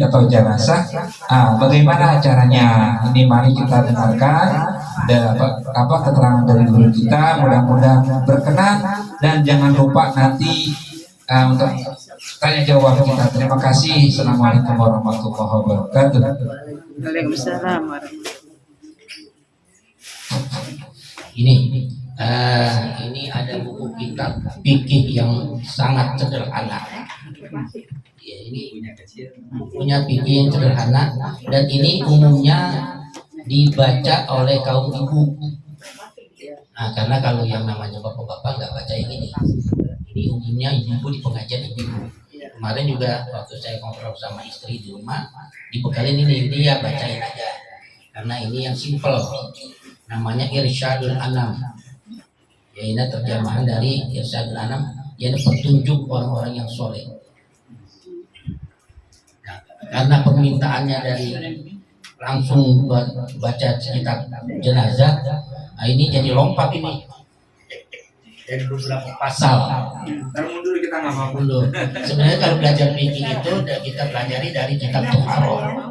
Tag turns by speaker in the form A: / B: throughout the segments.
A: atau jenazah. Bagaimana caranya? Ini mari kita dengarkan apa keterangan dari guru kita. Mudah-mudahan berkenan dan jangan lupa nanti untuk tanya jawab kita. Terima kasih. Assalamualaikum warahmatullahi wabarakatuh.
B: Waalaikumsalam warahmatullahi.
C: Ini ada buku kitab fikih yang sangat sederhana. Ya, ini bukunya fikih yang sederhana dan ini umumnya dibaca oleh kaum ibu. Nah, karena kalau yang namanya bapak-bapak nggak baca yang ini. Ini umumnya ibu di pengajian ibu. Kemarin juga waktu saya ngobrol sama istri di rumah, dibekalin ini dia bacain aja. Karena ini yang simple. Namanya Irsyadul Anam. Ya, ini terjemahan dari Irsyadul Anam, yaitu petunjuk orang-orang yang soleh. Nah, karena permintaannya dari langsung baca kitab jenazah, nah ini jadi lompat ini. Dari beberapa pasal.
A: Mundur kita nggak mau
C: mundur. Sebenarnya kalau belajar fikih itu kita pelajari dari kitab Toharoh.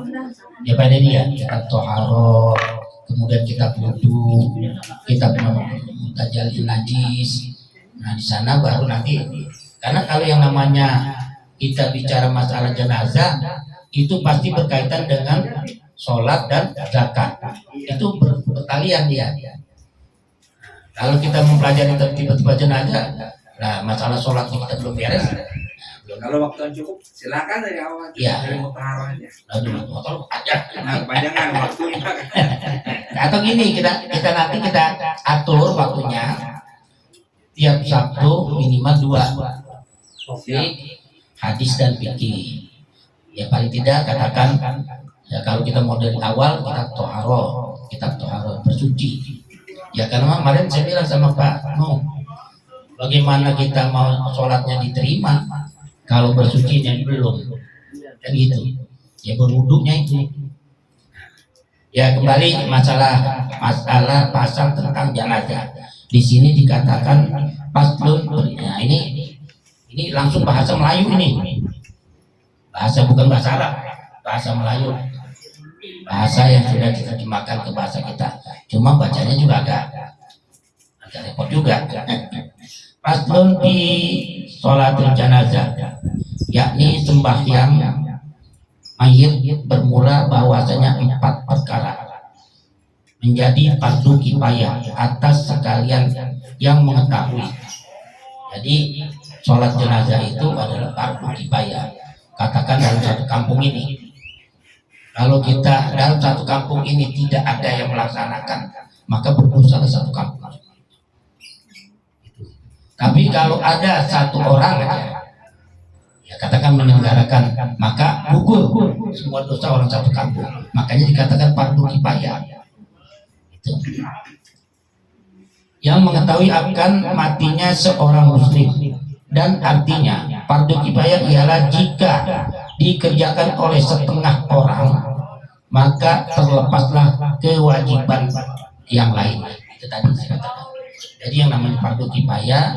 C: Ya pada dia kitab Toharoh. Kemudian kitab wudu, kitab Mutajallil Najis. Nah di sana baru nanti, karena kalau yang namanya kita bicara masalah jenazah itu pasti berkaitan dengan sholat dan zakat. Itu bertalian dia. Kalau kita mempelajari tiba-tiba jenazah, nah masalah sholat kita belum beres.
A: Kalau waktu yang cukup silakan dari awal.
C: Iya.
A: Motor aja.
C: Aduh, motor aja.
A: Kepanjangan waktunya.
C: Atau gini kita nanti kita atur waktunya tiap Sabtu minimal 2 topik hadis dan fikih. Ya paling tidak katakan ya kalau kita mau dari awal kitab Toharoh bersuci. Ya karena kemarin saya bilang sama Pak bagaimana kita mau sholatnya diterima kalau bersucinya belum, kan gitu. Ya berwudunya itu. Ya kembali masalah pasal tentang jenazah. Di sini dikatakan paslun. Nah, ini langsung bahasa Melayu ini. Bahasa bukan bahasa Arab, bahasa Melayu. Bahasa yang sudah diterjemahkan ke bahasa kita. Cuma bacanya juga agak repot juga. Paslun di sholatul janazah, yakni sembahyang mayit bermula bahwasanya 4 perkara menjadi fardu kifayah atas sekalian yang mengetahui. Jadi sholat jenazah itu adalah fardu kifayah. Katakan dalam satu kampung ini, kalau kita dalam satu kampung ini tidak ada yang melaksanakan, maka berdosa satu kampung. Tapi kalau ada satu orang aja, ya katakan menyelenggarakan, maka gugur semua dosa orang satu kampung. Makanya dikatakan fardu kifayah. Itu. Yang mengetahui akan matinya seorang muslim, dan artinya fardu kifayah ialah jika dikerjakan oleh setengah orang, maka terlepaslah kewajiban yang lain. Itu tadi saya katakan. Jadi yang namanya fardu kifayah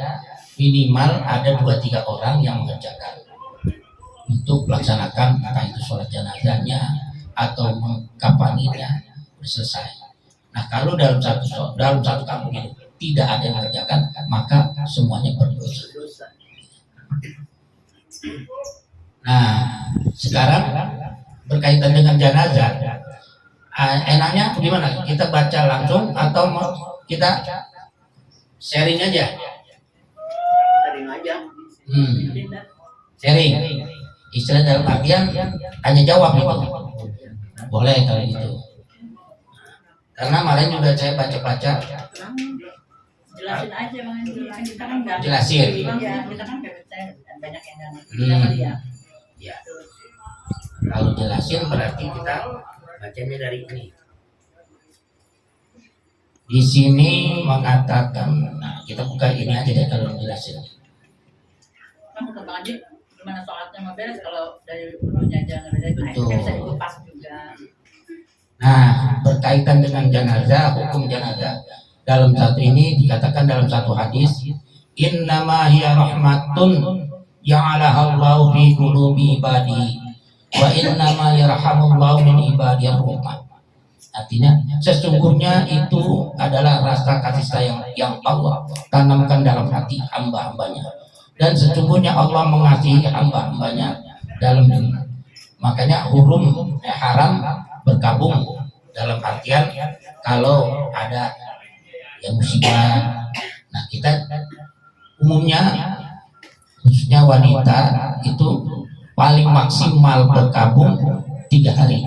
C: minimal ada 2-3 orang yang mengerjakan untuk melaksanakan entah itu sholat jenazahnya atau mengkafaninya selesai. Nah kalau dalam satu kampung ini tidak ada yang mengerjakan, maka semuanya berdosa. Nah sekarang berkaitan dengan jenazah, enaknya gimana? Kita baca langsung atau kita sharing aja?
B: Sharing aja.
C: Sharing. Istilah dalam artian tanya jawab gitu. Boleh kalau gitu. Karena kemarin juga saya baca-baca.
B: Jelasin aja Bang, kita kan enggak.
C: Jelasin.
B: Iya, kita kan banyak yang enggak.
C: Ya. Kalau jelasin berarti kita bacanya dari ini. Di sini mengatakan, nah kita buka ini aja deh kalau jelasin.
B: Kamu tentang aja gimana sholatnya mau beres kalau dari dulunya aja nggak beres, nah, bisa dikupas juga.
C: Nah berkaitan dengan jenazah, hukum jenazah dalam satu ini dikatakan dalam satu hadis, innama hiya rahmatun ja'alaha Allahu fi qulubi ibadi Wa innama yarhamullahu min ibadiyar rahmah. Artinya sesungguhnya itu adalah rasa kasih sayang yang Allah tanamkan dalam hati hamba-hambanya, dan sesungguhnya Allah mengasihi hamba-hambanya dalam ini. Makanya haram berkabung dalam artian kalau ada yang musibah. Nah kita umumnya khususnya wanita itu paling maksimal berkabung 3 hari.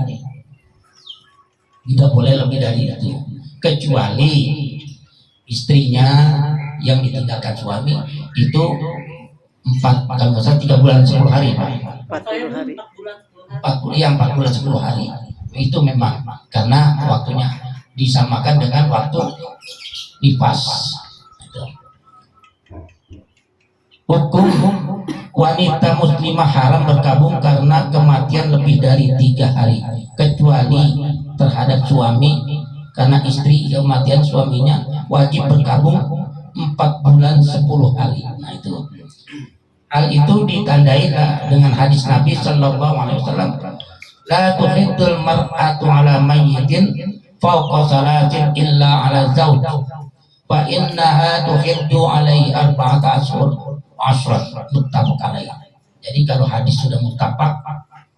C: Tidak boleh lebih dari itu, kecuali istrinya yang ditinggalkan suami itu 3 bulan 10 hari, Pak.
D: 40 hari.
C: 4 bulan 10 hari itu memang karena waktunya disamakan dengan waktu nifas. Hukum wanita muslimah haram berkabung karena kematian lebih dari 3 hari, kecuali terhadap suami, karena istri kematian suaminya wajib berkabung 4 bulan 10 hari. Nah itu hal itu ditandai dengan hadis Nabi Sallallahu Alaihi Wasallam, la tuhiddul mar'atu ala mayyitin fawqa salatin illa ala zawj fa innaha tuhiddu alaihi 4 ashur ashrat, muttafaq alaih. Jadi kalau hadis sudah muttafaq,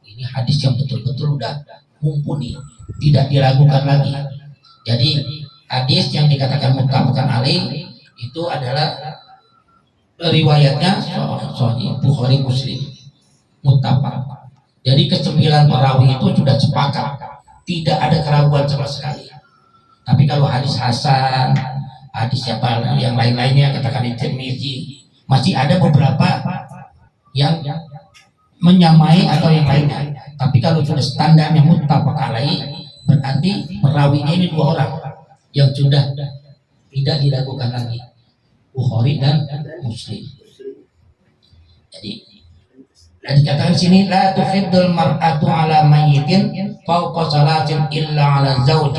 C: ini hadis yang betul-betul udah mumpuni, tidak diragukan lagi. Jadi hadis yang dikatakan muttafaq alaih itu adalah riwayatnya Sahih Bukhari Muslim, muttafaq. Jadi ke-9 perawi itu sudah sepakat, tidak ada keraguan sama sekali. Tapi kalau hadis hasan, hadis yang lain-lainnya katakan di Tirmizi, masih ada beberapa yang menyamai atau yang lainnya. Tapi kalau sudah standarnya muttafaq alaih, berarti perawinya ini 2 orang yang sudah tidak diragukan lagi, Bukhari dan Muslim. Jadi dikatakan sini, la tuhiddul mar'atu ala mayyitin fawqa salatin illa ala zawji.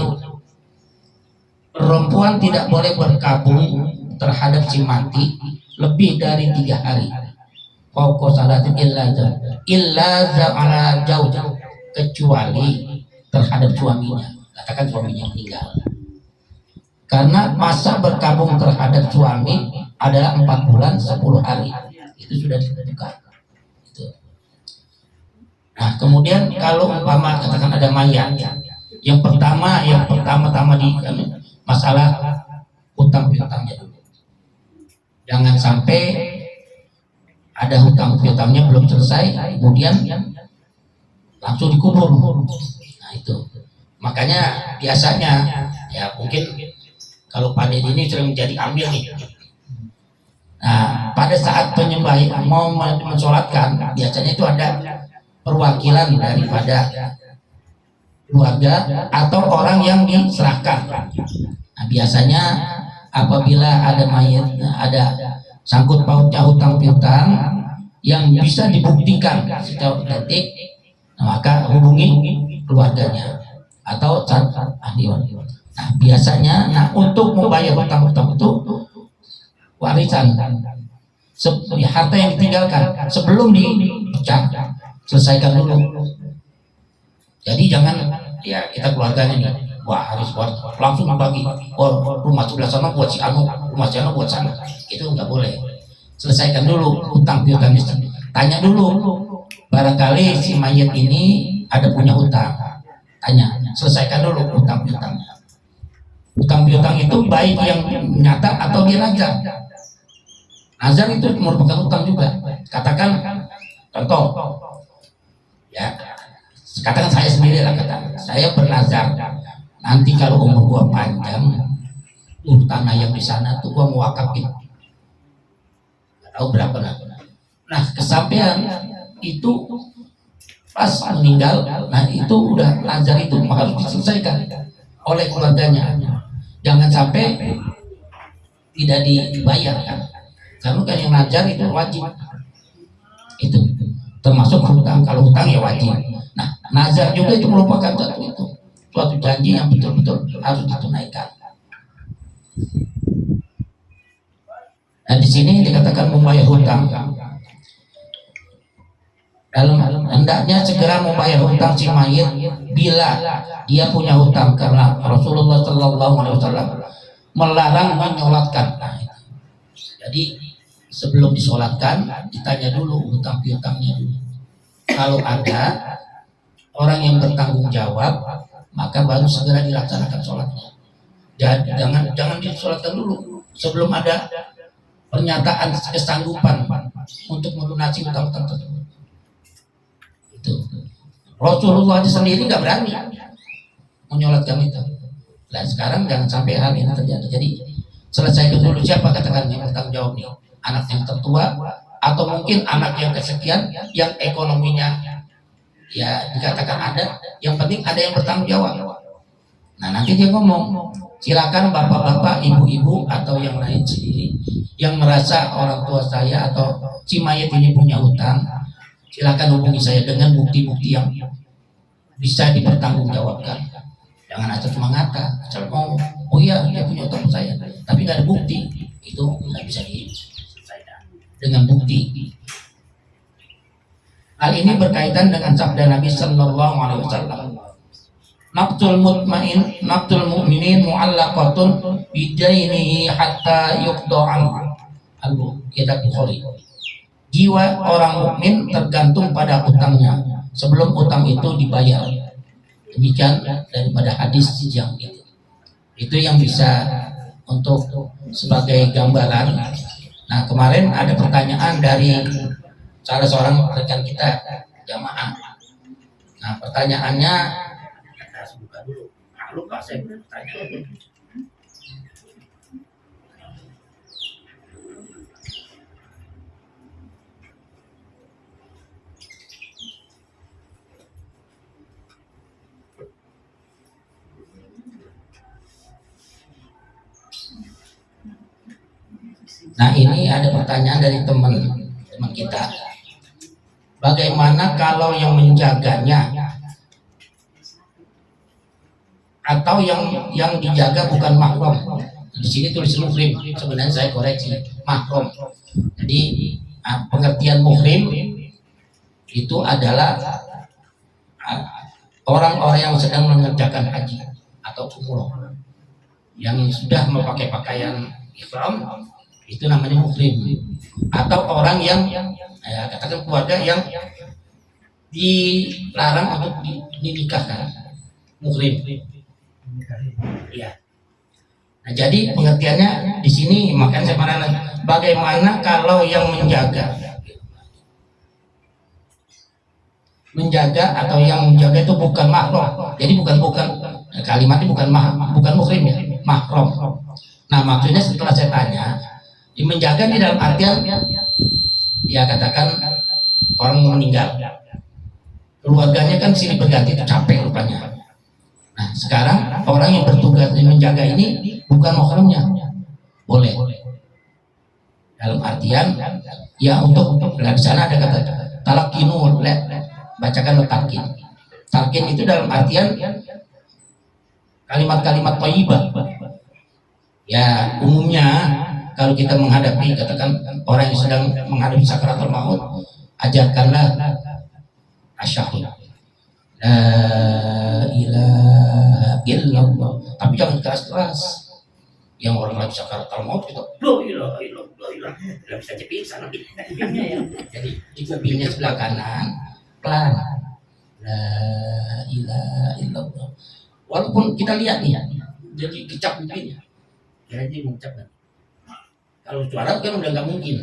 C: Perempuan tidak boleh berkabung terhadap si mati lebih dari 3 hari. Fawqa salatin illa ala zawji, kecuali terhadap suaminya. Katakan suaminya meninggal. Karena masa berkabung terhadap suami adalah 4 bulan 10 hari. Itu sudah ditentukan. Itu. Nah, kemudian kalau umpama katakan ada mayat, yang pertama-tama di masalah hutang piutangnya dulu. Jangan sampai ada hutang piutangnya belum selesai, kemudian langsung dikubur. Nah itu. Makanya biasanya ya mungkin kalau Pak Deddy ini sering menjadi ambil nih. Nah, pada saat penyembah mau mensolatkan, biasanya itu ada perwakilan daripada keluarga atau orang yang diserahkan. Nah, biasanya apabila ada mayat, ada sangkut pautnya hutang piutang yang bisa dibuktikan secara otentik, maka hubungi keluarganya atau ahli waris. Nah, biasanya untuk membayar hutang-hutang itu warisan, harta yang ditinggalkan sebelum dipecah, selesaikan dulu. Jadi jangan ya kita keluarganya nih, wah harus langsung bagi, rumah sebelah sana buat si anu, rumah si anu buat sana, itu nggak boleh. Selesaikan dulu hutang piutangnya. Tanya dulu, barangkali si mayat ini ada punya hutang, tanya, selesaikan dulu hutang piutangnya. Hutang piutang itu baik yang nyata atau dia nazar. Nazar itu merupakan hutang juga. Katakan contoh, ya, katakan saya sendiri lah, katakan saya bernazar, nanti kalau umur gua panjang, tanah yang di sana tuh gua mau wakafin, nggak tahu berapa lah. Nah kesampaian itu pas meninggal, nah itu udah nazar itu harus diselesaikan oleh keluarganya. Jangan sampai tidak dibayar kan, karena kan yang nazar itu wajib, itu termasuk hutang. Kalau hutang ya wajib. Nah nazar juga itu merupakan suatu janji yang betul-betul harus ditunaikan. Dan di sini dikatakan membayar hutang. dalam hendaknya segera membayar hutang si mayit bila dia punya hutang, karena Rasulullah Shallallahu Alaihi Wasallam melarang menyolatkan. Nah, jadi sebelum disolatkan ditanya dulu hutang piutangnya dulu. Kalau ada orang yang bertanggung jawab, maka baru segera dilaksanakan sholatnya. Jangan disolatkan dulu sebelum ada pernyataan kesanggupan untuk melunasi hutang-hutang tersebut. Itu Rasulullah sendiri nggak berani menyolatkan itu. Nah sekarang jangan sampai hal ini terjadi. Jadi selesai dulu siapa katakan yang bertanggung jawab nih, anak yang tertua atau mungkin anak yang kesekian yang ekonominya ya dikatakan ada, yang penting ada yang bertanggung jawab. Nah nanti dia ngomong, silakan bapak-bapak, ibu-ibu atau yang lain sendiri yang merasa orang tua saya atau si mayat ini punya hutang, silakan hubungi saya dengan bukti-bukti yang bisa dipertanggungjawabkan. Jangan asal cuma ngata, asal ngomong, oh iya dia punya hutang saya, tapi nggak ada bukti, itu nggak bisa diselesaikan dengan bukti. Hal ini berkaitan dengan sabda Nabi Sallallahu Alaihi Wasallam. Nafsul mu'minin mu'allaqatun bidainihi hatta yuqda'an. Kitab Bukhari. Jiwa orang mukmin tergantung pada utangnya sebelum utang itu dibayar. Demikian daripada hadis yang itu. Itu yang bisa untuk sebagai gambaran. Nah kemarin ada pertanyaan dari salah seorang rekan kita jamaah. Nah pertanyaannya, kita buka dulu. Lupa saya bertanya. Nah ini ada pertanyaan dari teman kita. Bagaimana kalau yang menjaganya atau yang dijaga bukan mahram? Di sini tulis muhrim, sebenarnya saya koreksi mahram. Jadi pengertian muhrim itu adalah orang-orang yang sedang mengerjakan haji atau umroh, yang sudah memakai pakaian ihram, itu namanya muhrim. Atau orang yang katakan keluarga yang dilarang untuk dinikahkan, muhrim. Ya. Nah, jadi pengertiannya di sini, makanya saya marah. Bagaimana kalau yang menjaga atau yang menjaga itu bukan mahram? Jadi bukan kalimatnya bukan muhrim ya, mahram. Nah maksudnya setelah saya tanya, menjaga di dalam artian ya katakan orang meninggal, keluarganya kan silih berganti, itu capek rupanya. Nah sekarang orang yang bertugas menjaga ini bukan mahramnya, boleh dalam artian ya untuk di sana ada kata talakinu, bacakan talkin. Talkin itu dalam artian kalimat-kalimat thayyibah. Ya umumnya kalau kita menghadapi katakan orang yang sedang menghadapi sakaratul maut, ajarkanlah asyhadu la ilaha illallah, tapi jangan keras-keras. Yang orang lagi sakaratul maut kita la ilaha illallah, tidak bisa pingsan nanti. Jadi di kupingnya sebelah kanan pelan, la ilaha illallah. Walaupun kita lihat nih, jadi kecap kupingnya, jadi mengucapkan. Kalau suara kan udah nggak mungkin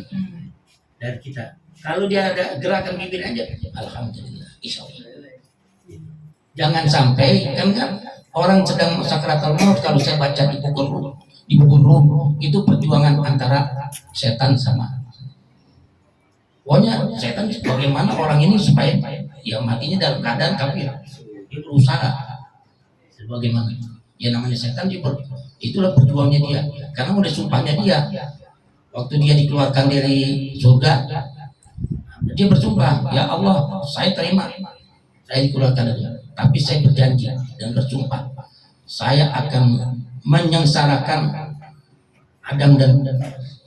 C: dari kita. Kalau dia ada gerakan bibir aja, alhamdulillah, insya Allah. Jangan sampai kan orang sedang sakaratul maut, kalau saya baca di buku Rum itu perjuangan antara setan sama. Pokoknya setan bagaimana orang ini supaya ya matinya dalam keadaan kafir. Dia berusaha sebagaimana. Ya namanya setan itulah perjuangannya dia. Karena udah sumpahnya dia. Waktu dia dikeluarkan dari surga, dia bersumpah, ya Allah, saya terima, saya dikeluarkan dari surga, tapi saya berjanji dan bersumpah, saya akan menyengsarakan Adam dan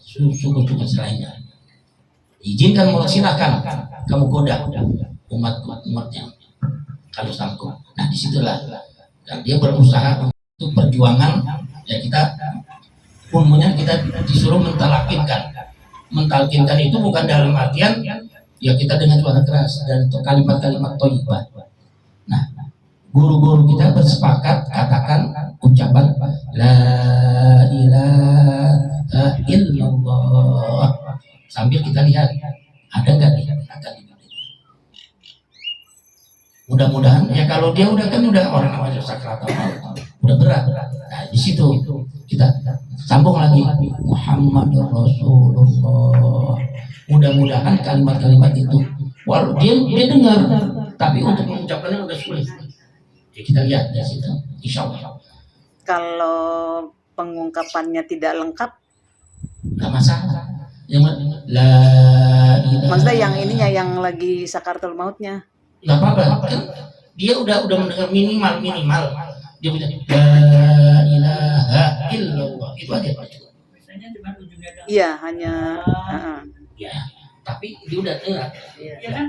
C: suku-suku selainnya. Izinkan, mau silakan kamu goda, umatnya kalau sanggup. Nah disitulah dan dia berusaha untuk perjuangan ya kita umumnya kita disuruh mentalkinkan itu bukan dalam artian ya kita dengan suara keras dan untuk kalimat-kalimat thayyibah. Nah guru-guru kita bersepakat katakan ucapan la ilaha illallah sambil kita lihat ada nggak nih kalimat itu. Mudah-mudahan ya kalau dia udah orang namanya sakratul maut udah berat. Nah di situ kita sambung lagi Muhammadur Rasulullah. Mudah-mudahan kalimat-kalimat itu walau dia dengar tapi untuk mengucapkannya udah sulit. Ya, kita lihat di situ insya Allah.
D: Kalau pengungkapannya tidak lengkap,
C: Nggak masalah. Yang la ilaha.
D: maksudnya yang ininya yang lagi sakaratul mautnya.
C: Nggak apa-apa. Kan dia udah mendengar minimal dia punya la ilaha illallah itu aja Pak.
B: Biasanya cuma ujungnya doang.
D: Iya, hanya
C: Ya, tapi dia udah dengar.
B: Iya kan?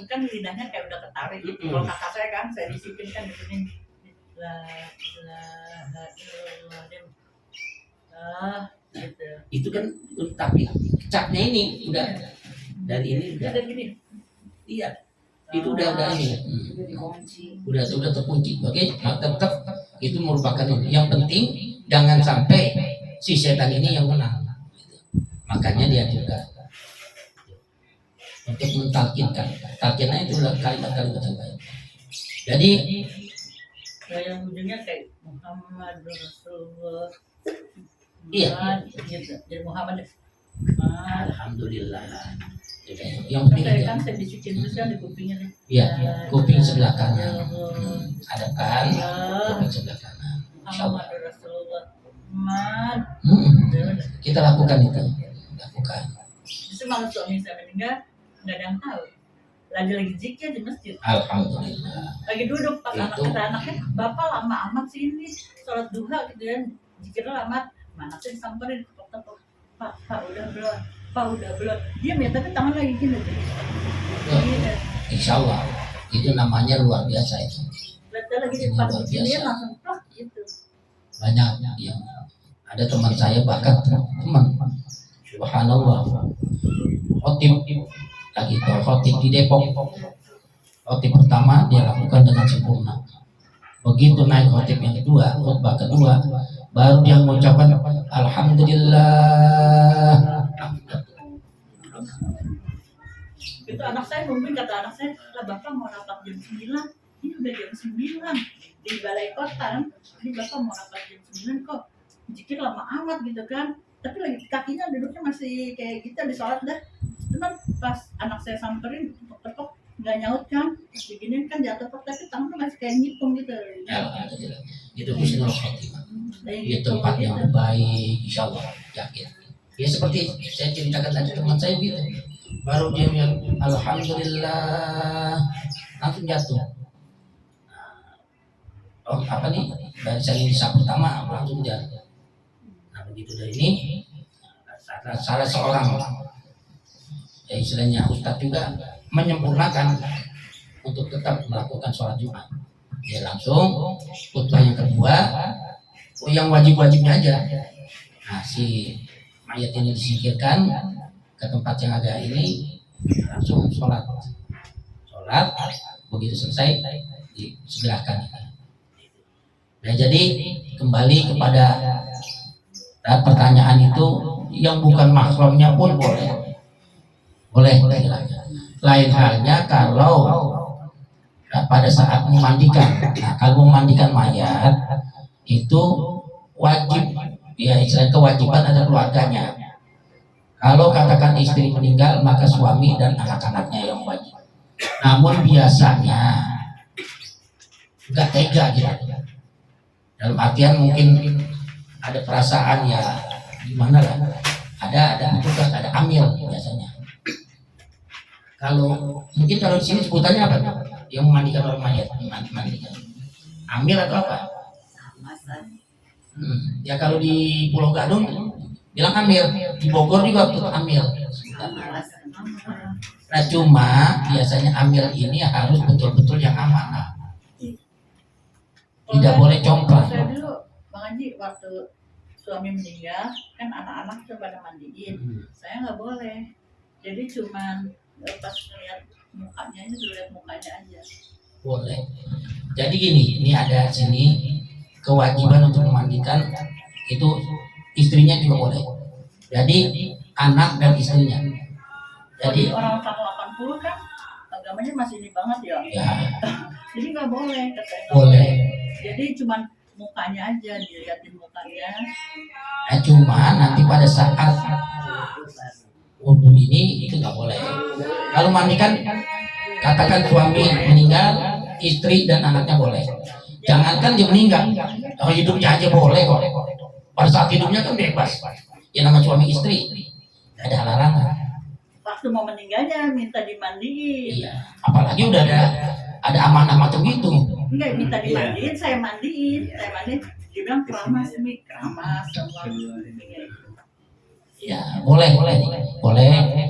B: Kan lidahnya kayak udah ketarik gitu. Kalau kakak saya kan, saya disiplin kan di sini. La ilaha illallah. Gitu.
C: Itu kan tapi capnya ini udah dari ini udah
B: Ada gini.
C: iya itu udah ini udah terkunci. Oke, nah, tetap itu merupakan ini. Yang penting jangan sampai si setan ini yang menang. Makanya dia juga untuk mentalkinkan. Talkinnya itu adalah kalimat-kalimat yang baik. Jadi
B: Yang ujungnya kayak Muhammad Rasulullah.
C: Iya.
B: Gitu. Jadi Muhammad.
C: alhamdulillah. Yang
B: Kan
C: penting
B: saya
C: itu.
B: kan saya bisikin terus kan di kupingnya nih.
C: Iya, kuping sebelah kanan. Hadapkan kuping sebelah kanan.
B: Muhammad Rasulullah. Muhammad.
C: Kita lakukan itu. Lakukan.
B: Justru malah suami saya meninggal nggak ada yang tahu. Lagi zikir di masjid.
C: Alhamdulillah.
B: Lagi duduk pas anak
C: Itu.
B: kata anaknya, bapak lama amat sih ini sholat duha gitu ya, zikirnya lama. Mana sih disamperin tepuk-tepuk. Pak udah belum? Pak udah belum? Dia ya tapi tangan lagi gini. Iya.
C: Insya Allah itu namanya luar biasa itu.
B: Lihat lagi di pas di sini dia langsung plak gitu.
C: Banyak yang ada teman saya bahkan teman subhanallah khotib lagi itu khotib di Depok. Khotib pertama dia lakukan dengan sempurna. Begitu naik khotib yang kedua, khutbah kedua, baru dia mengucapkan alhamdulillah.
B: Itu anak saya nungguin, kata anak saya, lah bapak mau rapat jam 9, ini udah jam 9 di balai kota kan, ini bapak mau rapat jam 9 kok, zikir lama amat gitu kan, tapi lagi kakinya duduknya masih kayak kita di sholat dah, cuman pas anak saya samperin tepuk-tepuk nggak nyaut kan, begini kan jatuh tapi tangannya masih kayak ngipung gitu.
C: Alhamdulillah. Itu husnul khotimah. Di
B: Gitu,
C: tempat yang
B: gitu.
C: baik, insya Allah yakin. Ya seperti saya ceritakan tadi teman saya gitu. Baru dia yang alhamdulillah langsung jatuh. Oh apa nih? Dari saya bisa pertama langsung jatuh. Nah begitu dari ini salah seorang ya istilahnya ustadz juga menyempurnakan untuk tetap melakukan sholat Jumat. Dia langsung khutbah yang kedua yang wajib-wajibnya aja. Nah si mayat ini disingkirkan ke tempat yang agak ini langsung sholat begitu selesai disegerakan. Nah jadi kembali kepada pertanyaan itu yang bukan mahramnya pun boleh silakan. Lain halnya kalau pada saat memandikan. Nah, kalau memandikan mayat itu wajib ya istilah kewajiban ada keluarganya. Kalau katakan istri meninggal maka suami dan anak-anaknya yang wajib. Namun biasanya nggak tega gitu. Dalam artian mungkin ada perasaan ya gimana lah. Ada petugas, ada amil biasanya. Kalau mungkin kalau di sini sebutannya apa? Yang memandikan orang mayat, mandikan. Amil atau apa? Ya kalau di Pulau Gadung bilang amil, di Bogor juga betul amil. amanah. Nah cuma biasanya amil ini harus betul-betul yang amanah, tidak boleh complang.
B: Saya dulu Bang Haji waktu suami meninggal kan anak-anak tuh pada mandiin, saya nggak boleh. Jadi cuman pas lihat mukanya ini suruh lihat mukanya aja.
C: Boleh. Jadi gini, ini ada sini kewajiban untuk memandikan itu istrinya juga boleh. Jadi anak dan istrinya.
B: Jadi
C: Jadi
B: orang tahun 80 kan agamanya masih ini banget ya.
C: ya
B: Jadi nggak boleh katanya.
C: boleh.
B: Jadi cuman mukanya aja, dilihatin mukanya.
C: Nah, cuma nanti pada saat wudhu ini itu nggak boleh. Kalau mandikan katakan suami meninggal, istri dan anaknya boleh. Jangankan dia meninggal, kalau hidupnya aja boleh kok. Pada saat hidupnya kan bebas. Ya nama suami istri, nggak ada larangan.
B: Waktu mau meninggalnya minta dimandiin.
C: Iya, apalagi udah ada amanah macam itu.
B: Enggak minta dimandiin, saya mandiin. Dia bilang keramas Mi, keramas semua.
C: Ya boleh.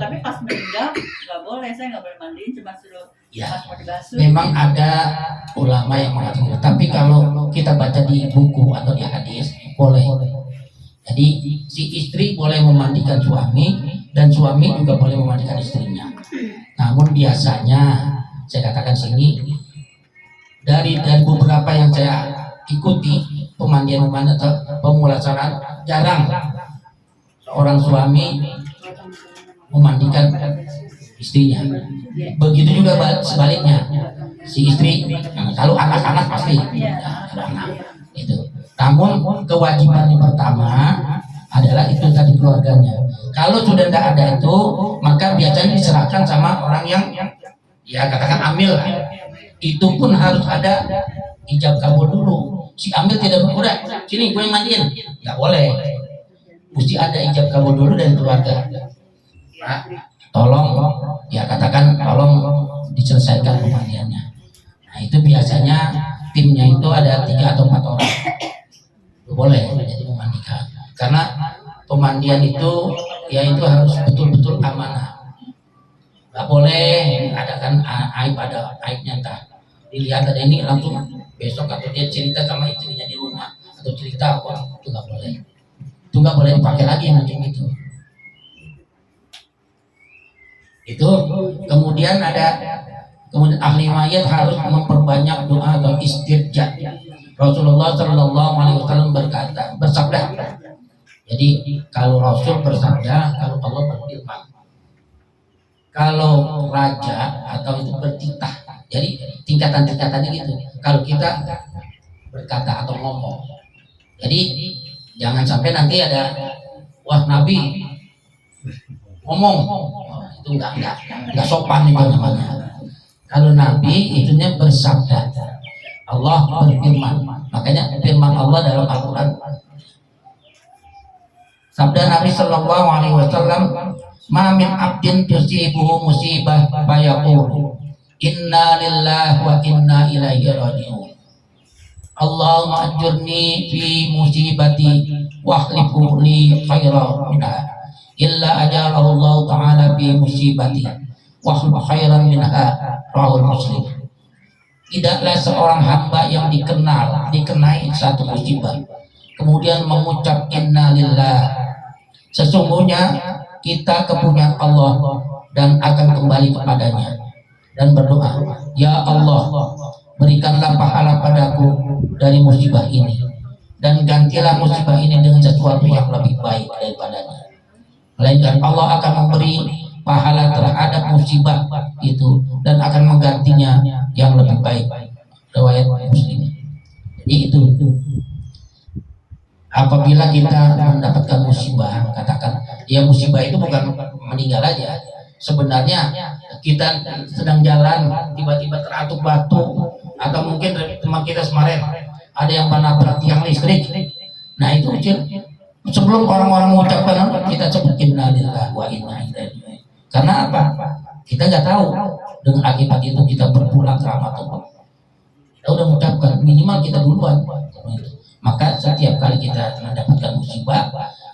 B: Tapi pas meninggal nggak boleh, saya nggak boleh mandiin, cuma suruh
C: Ya,
B: pas mau dibasuh.
C: memang ada ulama yang mengatakan, tapi kalau kita baca di buku atau di hadis boleh. Jadi si istri boleh memandikan suami dan suami juga boleh memandikan istrinya. Namun biasanya saya katakan sini dari beberapa yang saya ikuti pemandian atau pemulasaraan jarang seorang suami memandikan istrinya. Begitu juga sebaliknya, si istri kalau anak-anak pasti kalau anak itu. Namun kewajiban yang pertama adalah itu tadi keluarganya. Kalau sudah tidak ada itu, maka biasanya diserahkan sama orang yang ya katakan amil. Itu pun harus ada ijab kabul dulu. Si amil tidak berudah, sini gue yang mandiin, nggak boleh. Mesti ada ijab kabul dulu dari keluarga. Pak, tolong ya katakan tolong diselesaikan pemandiannya. Nah itu biasanya timnya itu ada 3 atau 4 orang. Boleh jadi memandikan. Karena pemandian itu ya itu harus betul-betul amanah. Nggak boleh adakan aib nyata. Dilihat ada ini langsung besok atau dia cerita sama istrinya di rumah atau cerita apa itu nggak boleh. Itu nggak boleh dipakai lagi yang macam itu. Itu kemudian ahli mayat harus memperbanyak doa atau istirja. Rasulullah Shallallahu Alaihi Wasallam bersabda. Jadi kalau Rasul bersabda, kalau Allah berfirman, kalau raja atau itu bertitah, jadi tingkatan-tingkatannya gitu. Kalau kita berkata atau ngomong, jadi jangan sampai nanti ada wah Nabi ngomong, itu enggak sopan itu namanya. Kalau Nabi itunya bersabda, Allah berfirman. Makanya firman Allah dalam Al-Quran, sabda Nabi Sallallahu Alaihi Wasallam, ma min abdin tusibuhu musibah bayaqulu inna lillahi wa inna ilaihi raji'un. Allahumma ajurni fi musibati wa akhlifhu li khairan minha illa ajalahu Allah ta'ala fi musibati wa akhlif khairan minha. Rawahul Muslim. Tidaklah seorang hamba yang dikenai satu musibah kemudian mengucap innalillah, sesungguhnya kita kepunyaan Allah dan akan kembali kepadanya, dan berdoa, ya Allah berikanlah pahala padaku dari musibah ini dan gantilah musibah ini dengan sesuatu yang lebih baik daripadanya. Melainkan Allah akan memberi pahala terhadap musibah itu dan akan menggantinya yang lebih baik. Riwayat Muslim. Jadi itu apabila kita mendapatkan musibah, katakan ya musibah itu bukan meninggal aja. Sebenarnya kita sedang jalan tiba-tiba teratuk batu, atau mungkin teman kita kemarin ada yang menabrak tiang listrik. Nah itu sebelum orang-orang mengucapkan kita sebut innalillahi wa inna ilaihi raji'un. Karena apa? Kita nggak tahu dengan akibat itu kita berpulang ke rahmatullah. Kita udah mengucapkan, minimal kita duluan. Maka setiap kali kita mendapatkan musibah,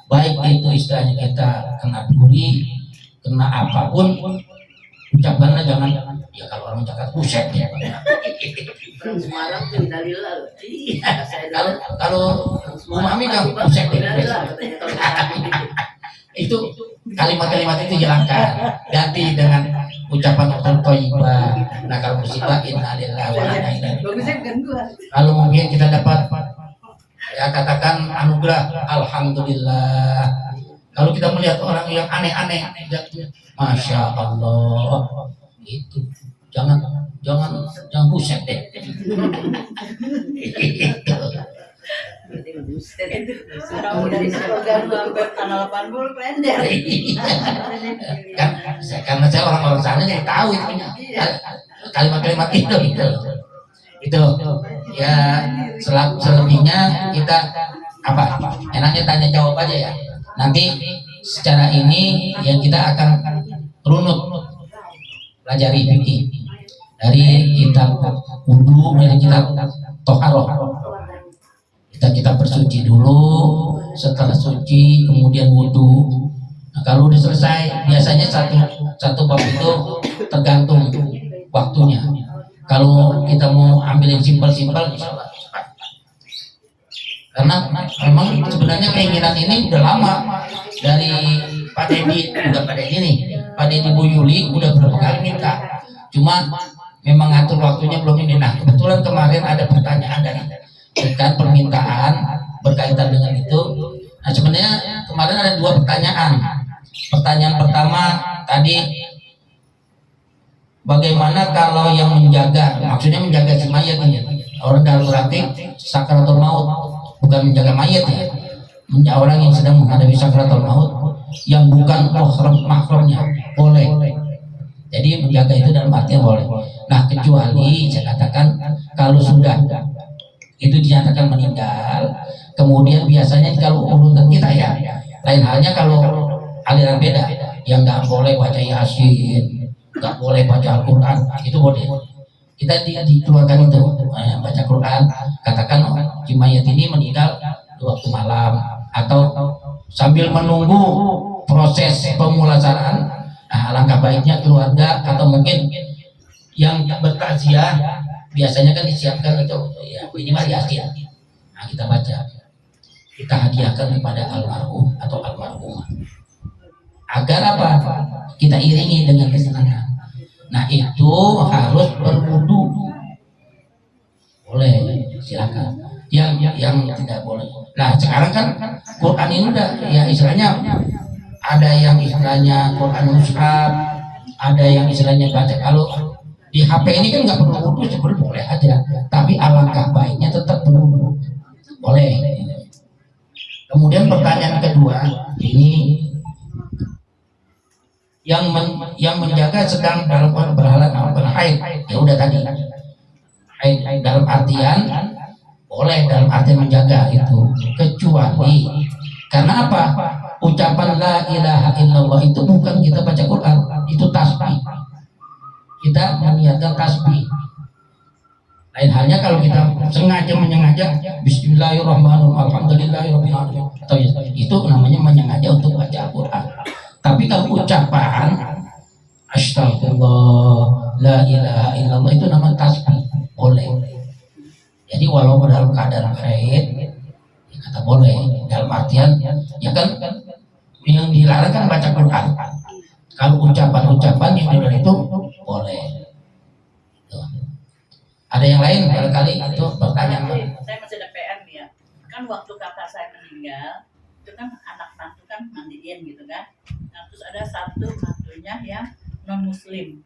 C: baik itu istilahnya kita kena duri, kena apapun ucapannya jangan, ya kalau orang Jakarta buset ya.
E: Semalam tuh Innalillah loh.
C: Iya.
E: Saya
C: Kalau Bu Mami kan buset deh. Itu kalimat-kalimat itu hilangkan, ganti dengan ucapan thayyibah. Nah kalau musibah innalillahi wa inna ilaihi raji'un.
B: Bagusnya bukan gua.
C: Kalau mungkin kita dapat ya katakan anugerah alhamdulillah. Kalau kita melihat orang yang aneh-aneh, masya Allah, itu jangan buset deh.
B: Itu orang udah slogan sampai tanggal 80 klender.
C: Kan karena saya orang sana yang tahu itu kalimat-kalimat itu itu ya selebihnya kita apa enaknya tanya jawab aja ya, nanti secara ini yang kita akan runut pelajari fikih dari kitab wudu, dari kitab toharoh. Kita bersuci dulu, setelah suci kemudian wudhu. Nah, kalau udah selesai biasanya satu bab itu tergantung waktunya. Kalau kita mau ambil yang simpel-simpel insya Allah cepat. Karena memang sebenarnya keinginan ini udah lama dari Pak Dedi, udah Pak Dedi nih, Pak Dedi Bu Yuli udah berapa kali minta, cuma memang ngatur waktunya belum ini. Nah kebetulan kemarin ada pertanyaan dari kan permintaan berkaitan dengan itu. Nah sebenarnya kemarin ada dua pertanyaan. Pertanyaan pertama tadi, bagaimana kalau yang menjaga, maksudnya menjaga si mayat ini, orang dalam berarti sakaratul maut, bukan menjaga mayat ya, orang yang sedang menghadapi sakaratul maut yang bukan mahramnya boleh. Jadi menjaga itu dalam artian boleh. Nah kecuali saya katakan kalau sudah itu dinyatakan meninggal, kemudian biasanya kalau urutan kita ya lain halnya. Kalau aliran beda yang nggak boleh baca Yasin, nggak boleh baca Al-Quran, itu boleh kita dikeluarkan itu baca Quran. Katakan si mayat ini meninggal di waktu malam atau sambil menunggu proses pemulasaran. Nah, alangkah baiknya keluarga atau mungkin yang bertakziah biasanya kan disiapkan itu ya minimal Yasin. Nah, kita baca, kita hadiahkan kepada almarhum atau almarhumah agar apa? Kita iringi dengan kesenangan. Nah itu harus berwudu, boleh silakan. Yang tidak boleh. Nah sekarang kan Quran ini udah ya istilahnya ada yang istilahnya Quran mushaf, ada yang istilahnya baca. Kalau di HP ini kan nggak perlu wudu, sebenarnya boleh aja, tapi alangkah baiknya tetap berwudu, boleh. Kemudian pertanyaan kedua ini, yang menjaga sedang dalam berhalangan haid, ya udah tadi haid dalam artian boleh, dalam artian menjaga itu, kecuali karena apa? Ucapan la ilaha illallah itu bukan kita baca Quran, itu tasbih. Kita meniatkan tasbih. Lain halnya kalau kita menyengaja Bismillahirrahmanirrahim, Alhamdulillahirabbil alamin, itu namanya menyengaja untuk baca Al-Quran. Tapi kalau ucapan Astagfirullah, la ilaha illallah, itu namanya tasbih, boleh. Jadi walaupun dalam keadaan haid ya kata boleh, dalam artian ya kan yang dilarang kan baca Quran. Kalau ucapan-ucapan yang dilarang itu boleh. Tuh. Ada yang lain barangkali itu pertanyaan.
B: Saya masih ada PR nih ya. Kan waktu kakak saya meninggal, itu kan anak mantu kan mandiin gitu kan. Nah, terus ada satu mantunya yang non muslim.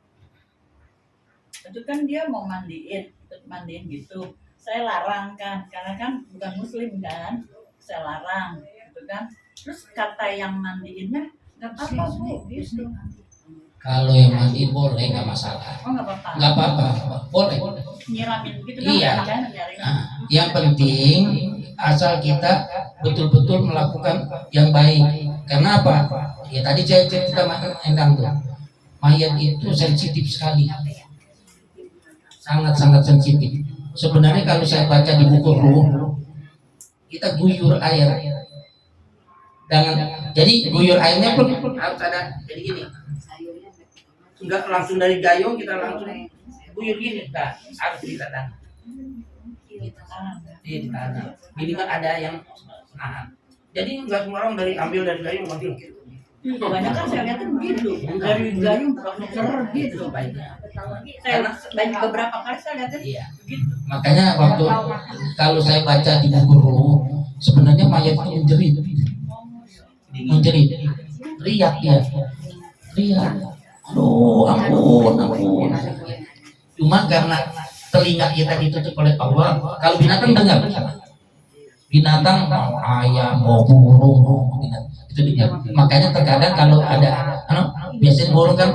B: Itu kan dia mau mandiin, ikut mandiin gitu. Saya larang kan, karena kan bukan muslim kan. Saya larang gitu kan. Terus kata yang mandiinnya nggak apa-apa bu, gitu.
C: Kalau yang mandi boleh, nggak masalah.
B: Oh nggak apa-apa.
C: Nggak apa-apa, boleh.
B: Nyiramin gitu
C: Iya.
B: kan? Nyiramin.
C: Nah, yang penting asal kita betul-betul melakukan yang baik. Karena apa? Ya tadi saya cerita Endang tuh, mayat itu sensitif sekali, sangat-sangat sensitif. Sebenarnya kalau saya baca di buku ruh, kita guyur air. Jadi guyur airnya pun harus ada, jadi gini. nggak langsung dari gayung kita langsung guyur gini, nah harus kita tanam. Gitu. Iya di tanah. Minimal ada yang nahan. Jadi nggak semua orang ambil dari gayung langsung gitu.
B: Kebanyakan saya lihat begitu, dari gayung langsung ser gitu.
C: Itu baiknya.
B: Saya banyak beberapa kali saya lihat
C: Iya.
B: begitu.
C: Makanya waktu kalau saya baca di buku Ruh, sebenarnya mayat itu menjerit, teriak dia, teriak. Aduh, ampun. Cuma karena telinga kita ditutup oleh Allah, kalau binatang dengar. Binatang mau ayam, mau burung, mau binatang itu dengar. Makanya terkadang kalau ada, biasanya burung kan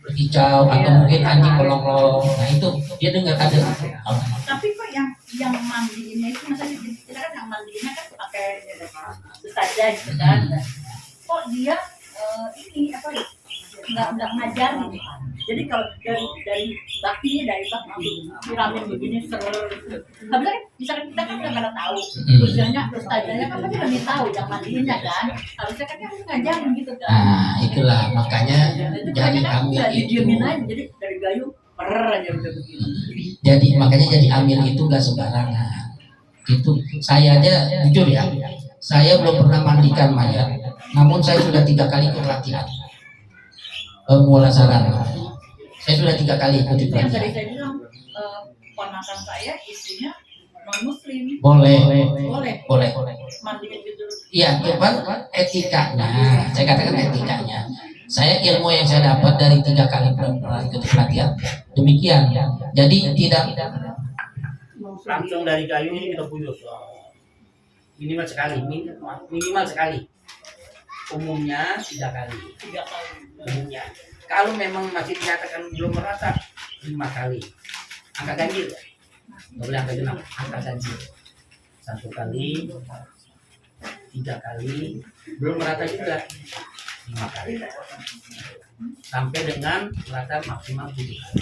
C: berkicau atau mungkin anjing melonglong, nah itu dia dengar ada.
B: Tapi kok yang mandiinnya itu misalnya kita kan yang mandiinnya kan pakai saja gitu kan. Kok dia ini apa ya? Nggak ngajarin. Jadi kalau dari bakti diramin begini habisnya misalkan kita kan nggak pernah tahu usianya ustazahnya kan pasti lebih tahu yang mandiinnya kan harusnya kan harus ngajarin gitu kan.
C: Nah itulah makanya
B: Itu
C: jadi
B: kan
C: amil
B: nggak
C: itu.
B: didiemin aja jadi dari gayung aja udah begini.
C: Jadi makanya jadi amil itu nggak sembarangan. Itu saya aja jujur ya, saya belum pernah mandikan mayat, namun saya sudah 3 kali ikut pelatihan pemulasaran. Saya sudah 3 kali ikut
B: Yang tadi
C: pelatihan.
B: saya bilang ponakan saya istrinya non muslim
C: Boleh.
B: boleh mandiin gitu.
C: Iya, cuman etikanya, saya katakan etikanya. Saya ilmu yang saya dapat dari 3 kali ikut pelatihan demikian. Jadi tidak langsung dari kayu ini kita buyur. Minimal sekali. Umumnya 3 kali. Umumnya. Kalau memang masih dinyatakan belum merata 5 kali. Angka ganjil. Nggak boleh angka genap, angka ganjil. 1 kali, 3 kali, belum merata juga 5 kali. Sampai dengan merata maksimal 7 kali.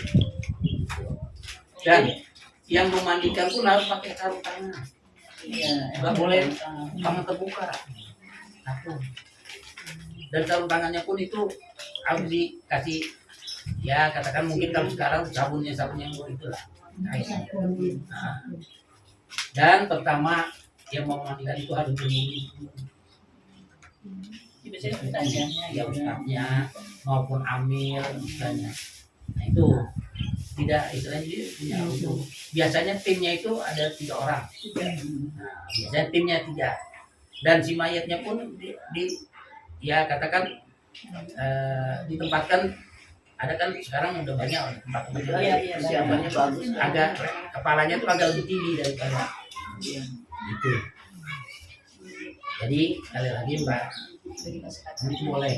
C: Dan yang memandikan pun harus pakai sarung tangan. Nggak boleh tangan terbuka. Satu. Dan sarung tangannya pun itu harus dikasih, ya katakan mungkin kalau sekarang sabun yang itulah. Nah, dan pertama yang mau memandikan itu harus berwudu.
B: Biasanya ustazahnya
C: Ya ustaznya maupun amil misalnya. Nah itu tidak istilahnya dia punya wudu. Biasanya timnya itu ada 3 orang. Nah, biasanya timnya 3. Dan si mayatnya pun ya katakan ditempatkan, ada kan sekarang udah banyak tempat-tempat
E: Persiapannya bagus.
C: agak kepalanya tuh agak lebih tinggi daripada itu. Jadi sekali lagi Mbak, ini boleh.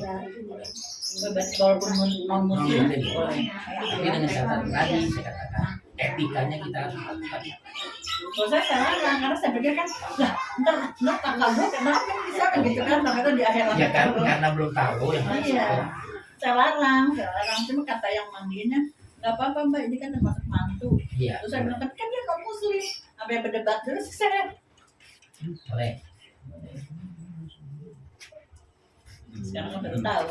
B: walaupun non muslim boleh.
C: Tapi dengan catatan tadi saya katakan etikanya kita harus lakukan.
B: Kalau saya larang karena saya pikir kan ntar kakak gue kenapa bisa gitu kan ternyata di akhirat.
C: Ya kan karena belum tahu yang
B: Iya. Saya larang cuma kata yang mandiinnya nggak apa-apa mbak ini kan termasuk mantu.
C: Iya.
B: Terus saya bilang kan dia non muslim sampai berdebat terus saya
C: Boleh.
B: sekarang baru tahu.